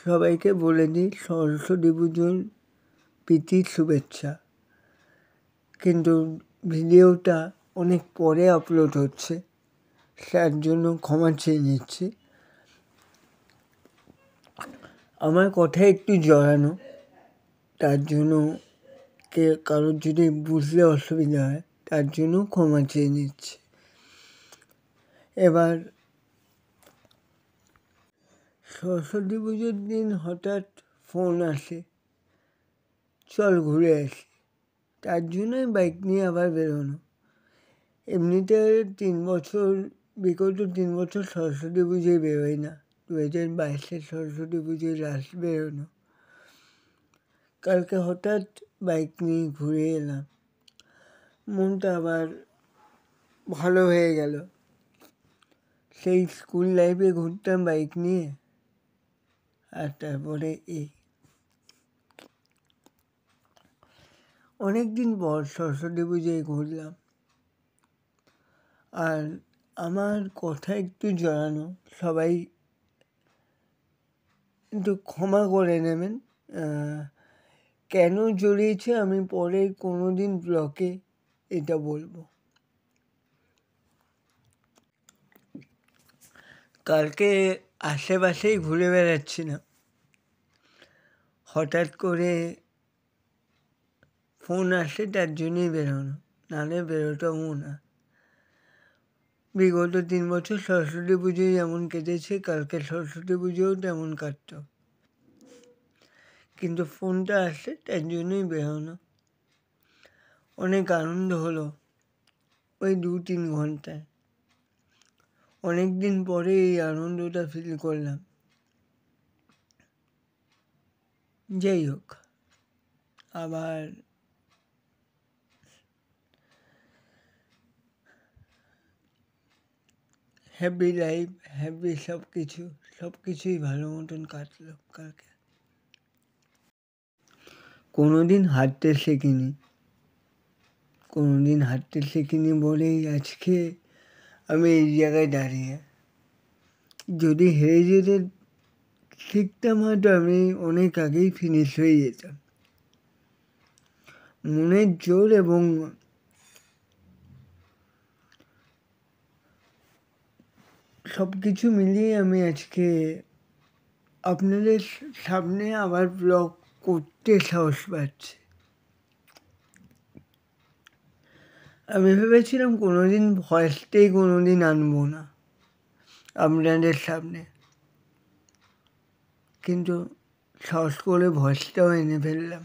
সবাইকে বলে দিই সরস্বতী পুজোর প্রীতির শুভেচ্ছা। কিন্তু ভিডিওটা অনেক পরে আপলোড হচ্ছে, তার জন্য ক্ষমা চেয়ে নিচ্ছি। আমার কথা একটু জড়ানো, তার জন্য কারোর যদি বুঝতে অসুবিধা হয় তার জন্য ক্ষমা চেয়ে নিচ্ছি। এবার সরস্বতী পুজোর দিন হঠাৎ ফোন আসে, চল ঘুরে আসি। তার জন্যই বাইক নিয়ে আবার বেরোনো। এমনিতে বিগত 3 বছর সরস্বতী পুজোয় বেরোই না, 2022 সরস্বতী পুজোয় লাস্ট বেরোনো। কালকে হঠাৎ বাইক নিয়ে ঘুরে এলাম, মনটা আবার ভালো হয়ে গেল। সেই স্কুল লাইফে ঘুরতাম বাইক নিয়ে, আর তারপরে অনেক দিন পর সরস্বতী পুজোয় ঘুরলাম। আর আমার কথা একটু জড়ানো, সবাই একটু ক্ষমা করে নেবেন। কেন জড়িয়েছে আমি পরে কোনো দিন ব্লগে এটা বলবো। কালকে আশেপাশেই ঘুরে বেড়াচ্ছিলাম, হঠাৎ করে ফোন আসে, তার জন্যই বেরোনো, নাহলে বেরোতামও না। বিগত 3 বছর সরস্বতী পুজোয় যেমন কেটেছে, কালকে সরস্বতী পুজোও তেমন কাটত, কিন্তু ফোনটা আসে তার জন্যই বেরোনো। অনেক আনন্দ হলো ওই 2-3 ঘন্টায়। অনেক দিন পরে এই আনন্দটা ফিল করলাম। যাই হোক, আবার হ্যাপি লাইফ, হ্যাপি সব কিছুই ভালো মতন কাটলো কালকে। কোনোদিন হাঁটতে শিখিনি বলেই আজকে আমি এই জায়গায় দাঁড়িয়ে। যদি হেরে যেতে শিখতাম হয়তো আমি অনেক আগেই ফিনিশ হয়ে যেতাম। মনের জোর এবং সব কিছু মিলিয়ে আমি আজকে আপনাদের সামনে আবার ব্লগ করতে সাহস পাচ্ছি। আমি ভেবেছিলাম কোনোদিন ভয়েসটাই কোনোদিন আনবো না আপনাদের সামনে, কিন্তু সাহস করে ভয়েসটাও এনে ফেললাম।